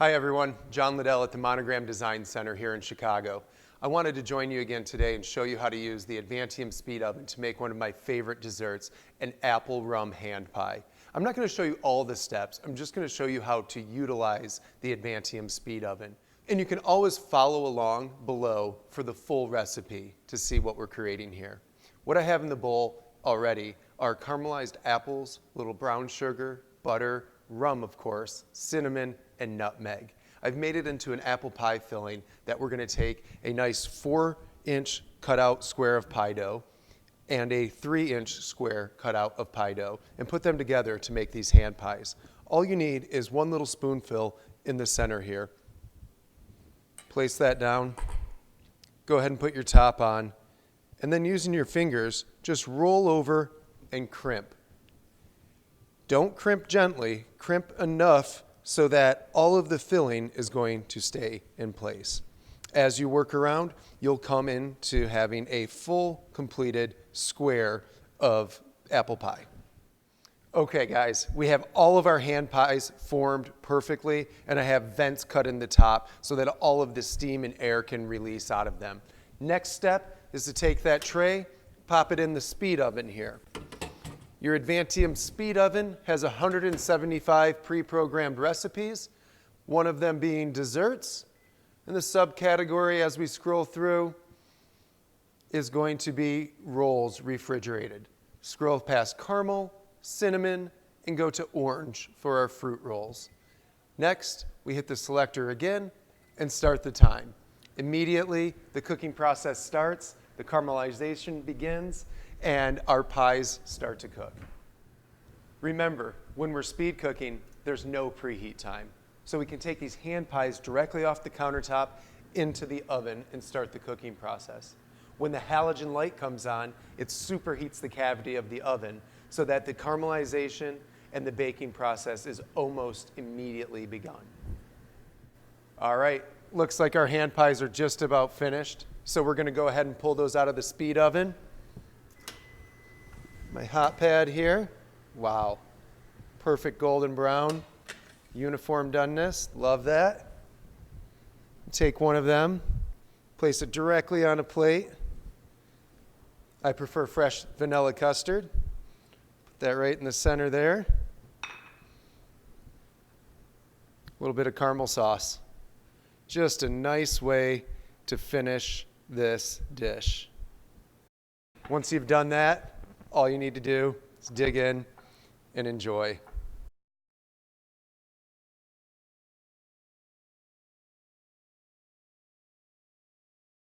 Hi everyone, John Liddell at the Monogram Design Center here in Chicago. I wanted to join you again today and show you how to use the Advantium Speed Oven to make one of my favorite desserts, an apple rum hand pie. I'm not going to show you all the steps, I'm just going to show you how to utilize the Advantium Speed Oven. And you can always follow along below for the full recipe to see what we're creating here. What I have in the bowl already are caramelized apples, little brown sugar, butter, rum of course, cinnamon, and nutmeg. I've made it into an apple pie filling that we're going to take a nice 4-inch cutout square of pie dough and a 3-inch square cutout of pie dough and put them together to make these hand pies. All you need is one little spoonful in the center here. Place that down, go ahead and put your top on, and then using your fingers, just roll over and crimp. Don't crimp gently, crimp enough so that all of the filling is going to stay in place. As you work around, you'll come into having a full completed square of apple pie. Okay guys, we have all of our hand pies formed perfectly, and I have vents cut in the top so that all of the steam and air can release out of them. Next step is to take that tray, pop it in the speed oven here. Your Advantium Speed Oven has 175 pre-programmed recipes, one of them being desserts. And the subcategory as we scroll through is going to be rolls refrigerated. Scroll past caramel, cinnamon, and go to orange for our fruit rolls. Next, we hit the selector again and start the time. Immediately, the cooking process starts, the caramelization begins, and our pies start to cook. Remember, when we're speed cooking, there's no preheat time. So we can take these hand pies directly off the countertop into the oven and start the cooking process. When the halogen light comes on, it superheats the cavity of the oven so that the caramelization and the baking process is almost immediately begun. All right, looks like our hand pies are just about finished. So we're gonna go ahead and pull those out of the speed oven. My hot pad here, wow, perfect golden brown, uniform doneness, love that. Take one of them, place it directly on a plate. I prefer fresh vanilla custard. Put that right in the center there. A little bit of caramel sauce. Just a nice way to finish this dish. Once you've done that, all you need to do is dig in and enjoy.